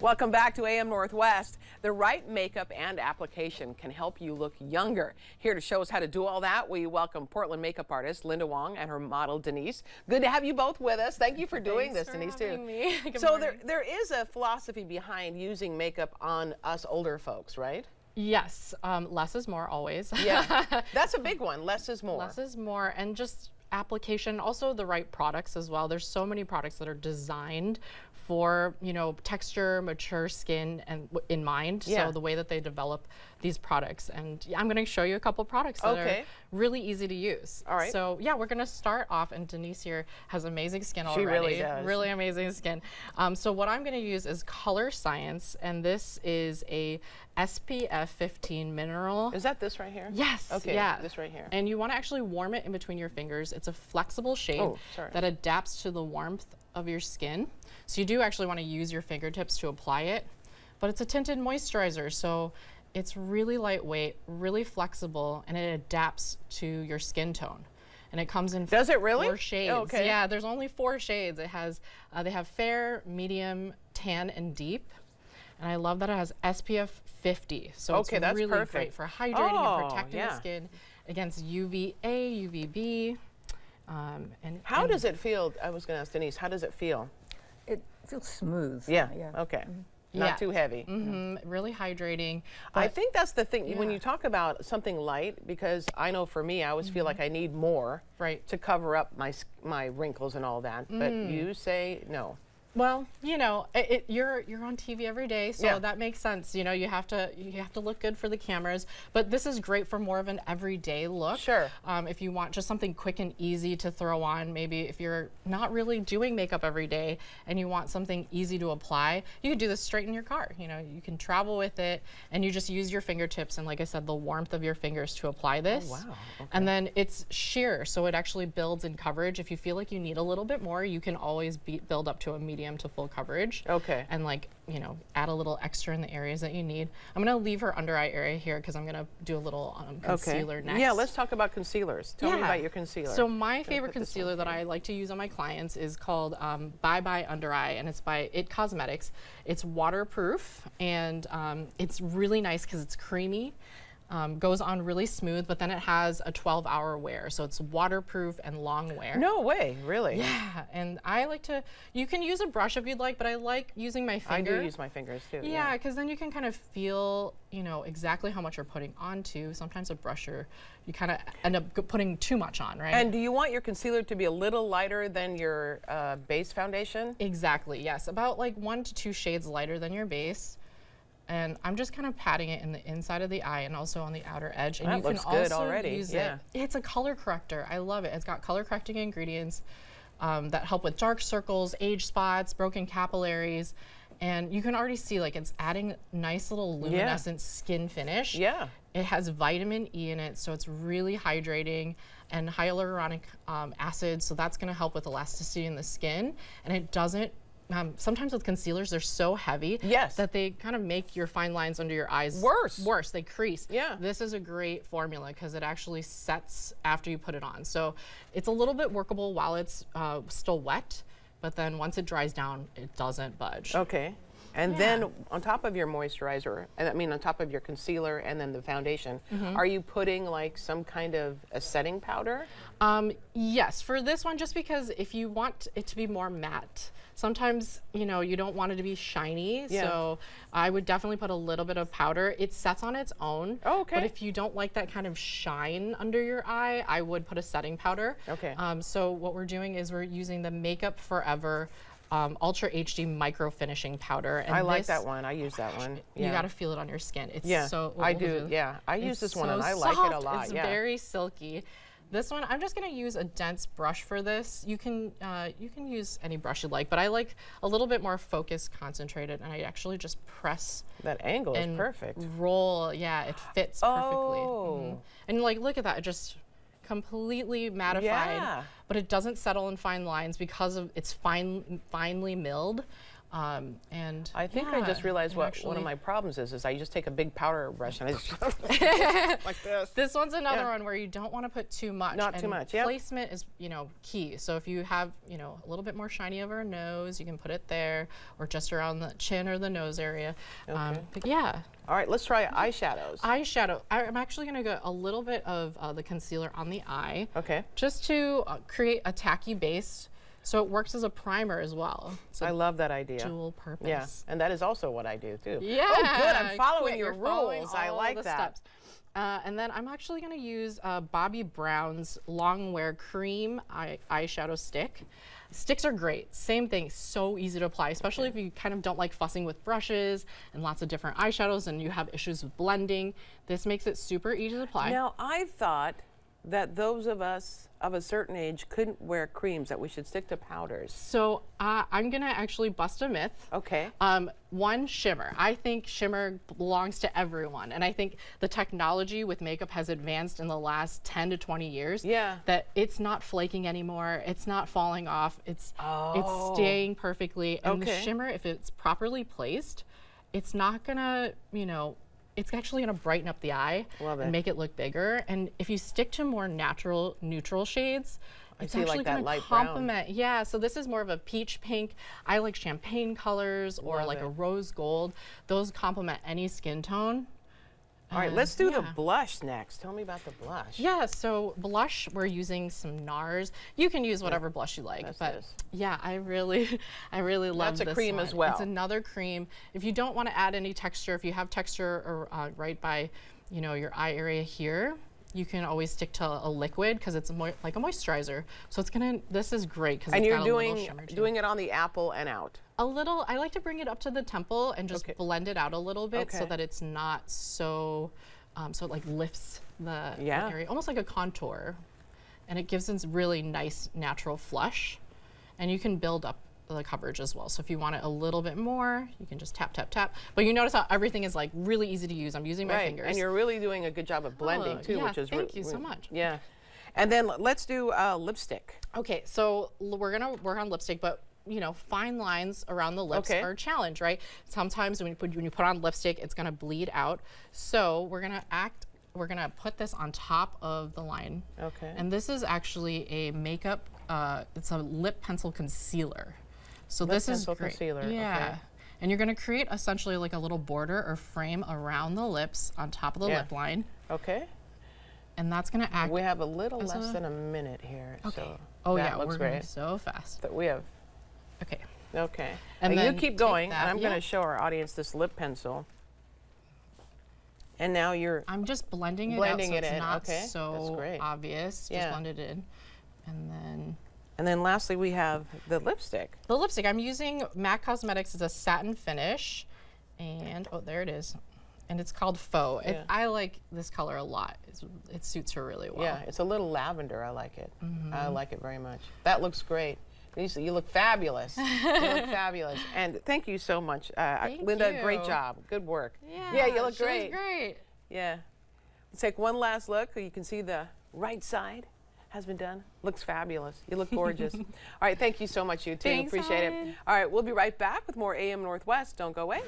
Welcome back to AM Northwest. The right makeup and application can help you look younger. Here to show us how to do all that, we welcome Portland makeup artist Linda Wong and her model Denise. Good to have you both with us. Thank you for doing this, Denise, too. Me. So there is a philosophy behind using makeup on us older folks, right? Yes, less is more always. Yeah, that's a big one. Less is more. Less is more, and just application, also the right products as well. There's so many products that are designed for, you know, texture, mature skin and in mind. Yeah. So the way that they develop these products, and I'm going to show you a couple products that are really easy to use. All right. So yeah, we're going to start off, and Denise here has amazing skin already. She really does. Really amazing skin. So what I'm going to use is Color Science, and this is a SPF 15 mineral. Is that this right here? Yes. Okay. Yeah. This right here. And you want to actually warm it in between your fingers. It's a flexible shade that adapts to the warmth of your skin. So you do actually want to use your fingertips to apply it, but it's a tinted moisturizer, so it's really lightweight, really flexible, and it adapts to your skin tone. And it comes in 4 shades. Oh, okay. Yeah, there's only 4 shades. It has, they have fair, medium, tan, and deep. And I love that it has SPF 50. So it's that's really perfect. great for hydrating and protecting the skin against UVA, UVB. And how does it feel? I was going to ask Denise, how does it feel? It feels smooth. Yeah. Okay. Not too heavy. Really hydrating. I think that's the thing when you talk about something light, because I know for me, I always feel like I need more to cover up my wrinkles and all that. But you say no. Well, you know, you're on TV every day, so that makes sense. You know, you have to look good for the cameras, but this is great for more of an everyday look. Sure. If you want just something quick and easy to throw on, maybe if you're not really doing makeup every day and you want something easy to apply, you could do this straight in your car. You know, you can travel with it, and you just use your fingertips and, like I said, the warmth of your fingers to apply this. Oh, wow. Okay. And then it's sheer, so it actually builds in coverage. If you feel like you need a little bit more, you can always build up to a medium to full coverage. Okay. And, like, you know, add a little extra in the areas that you need. I'm going to leave her under eye area here because I'm going to do a little concealer next. Yeah, let's talk about concealers. Tell me about your concealer. So my favorite concealer that I like to use on my clients is called Bye Bye Under Eye, and it's by It Cosmetics. It's waterproof, and it's really nice because it's creamy. Goes on really smooth, but then it has a 12-hour wear, so it's waterproof and long wear. No way, really? Yeah, and I like to, you can use a brush if you'd like, but I like using my finger. I do use my fingers too. Yeah, because then you can kind of feel, you know, exactly how much you're putting onto. Sometimes a brusher, you kind of end up putting too much on, right? And do you want your concealer to be a little lighter than your base foundation? Exactly, yes. About like 1 to 2 shades lighter than your base. And I'm just kind of patting it in the inside of the eye and also on the outer edge. And that you looks can good also already. use it. It's a color corrector. I love it. It's got color correcting ingredients that help with dark circles, age spots, broken capillaries. And you can already see, like, it's adding nice little luminescent skin finish. Yeah. It has vitamin E in it, so it's really hydrating, and hyaluronic acid, so that's going to help with elasticity in the skin. And it doesn't sometimes with concealers, they're so heavy that they kind of make your fine lines under your eyes worse. They crease. Yeah. This is a great formula because it actually sets after you put it on. So it's a little bit workable while it's still wet, but then once it dries down, it doesn't budge. Okay. And then on top of your moisturizer, and I mean on top of your concealer and then the foundation, are you putting like some kind of a setting powder? Yes, for this one, just because if you want it to be more matte, sometimes, you know, you don't want it to be shiny, so I would definitely put a little bit of powder. It sets on its own, but if you don't like that kind of shine under your eye, I would put a setting powder. Okay. So what we're doing is we're using the Makeup Forever Ultra HD Micro Finishing Powder. And I like that one. I use that one. You got to feel it on your skin. It's so I do. Yeah, I use this one and I like it a lot. It's very silky. This one, I'm just going to use a dense brush for this. You can use any brush you like, but I like a little bit more focused, concentrated, and I actually just press. That angle is perfect. Roll, yeah, it fits perfectly. And like, look at that, it just completely mattified, but it doesn't settle in fine lines because of it's finely milled. And I think I just realized what one of my problems is I just take a big powder brush and I just like this. This one's another one where you don't want to put too much. Not too much, yep. Placement is, key. So if you have, a little bit more shiny over a nose, you can put it there, or just around the chin or the nose area. But yeah. All right, let's try eyeshadows. Eyeshadow. I'm actually going to get a little bit of the concealer on the eye. Okay. Just to create a tacky base. So it works as a primer as well. I love that idea. Dual purpose. Yeah, and that is also what I do too. Yeah. Oh, good. I'm following your following rules. I like that. Steps. And then I'm actually going to use Bobbi Brown's Long Wear Cream eyeshadow stick. Sticks are great. Same thing, so easy to apply, especially if you kind of don't like fussing with brushes and lots of different eyeshadows and you have issues with blending. This makes it super easy to apply. Now, I thought that those of us of a certain age couldn't wear creams, that we should stick to powders. So I'm gonna actually bust a myth. Okay. One, shimmer. I think shimmer belongs to everyone. And I think the technology with makeup has advanced in the last 10 to 20 years. Yeah. That it's not flaking anymore. It's not falling off. It's staying perfectly. And the shimmer, if it's properly placed, it's not gonna, it's actually going to brighten up the eye and make it look bigger. And if you stick to more natural, neutral shades, it's actually going to complement. Yeah, so this is more of a peach pink. I like champagne colors or like a rose gold. Those complement any skin tone. All right, let's do the blush next. Tell me about the blush. Yeah, so blush, we're using some NARS. You can use whatever blush you like, yeah, I really love this. That's a cream as well. It's another cream. If you don't want to add any texture, if you have texture right by, your eye area here, you can always stick to a liquid because it's like a moisturizer. So this is great because it's got a little shimmer too. Doing it on the apple and out. A little, I like to bring it up to the temple and just blend it out a little bit so that it's not so, so it like lifts the area, almost like a contour. And it gives this really nice natural flush. And you can build up the coverage as well. So if you want it a little bit more, you can just tap, tap, tap. But you notice how everything is like really easy to use. I'm using my fingers. And you're really doing a good job of blending too, which is thank you so much. Yeah. And then let's do lipstick. Okay, so we're gonna work on lipstick, but fine lines around the lips are a challenge, right? Sometimes when you put on lipstick, it's gonna bleed out. So we're gonna put this on top of the line. Okay. And this is actually a makeup, it's a lip pencil concealer. So this is great. Concealer. Yeah. Okay. And you're gonna create essentially like a little border or frame around the lips on top of the lip line. Okay. And that's gonna act. We have a little less than a minute here. Okay. So oh that yeah, looks we're great. going so fast. But we have. Okay. Okay. And then you keep going, and I'm going to show our audience this lip pencil. And now I'm just blending it out so it's not so obvious. Just blend it in. And then lastly, we have the lipstick. The lipstick, I'm using MAC Cosmetics. It's a satin finish. And, oh, there it is. And it's called Faux. I like this color a lot. It suits her really well. Yeah, it's a little lavender. I like it. I like it very much. That looks great. You look fabulous. You look fabulous. And thank you so much. Linda, great job. Good work. Yeah, you look great. Great. Yeah. Let's take one last look. You can see the right side has been done. Looks fabulous. You look gorgeous. All right, thank you so much, you two. Thanks, Appreciate it. All right, we'll be right back with more AM Northwest. Don't go away.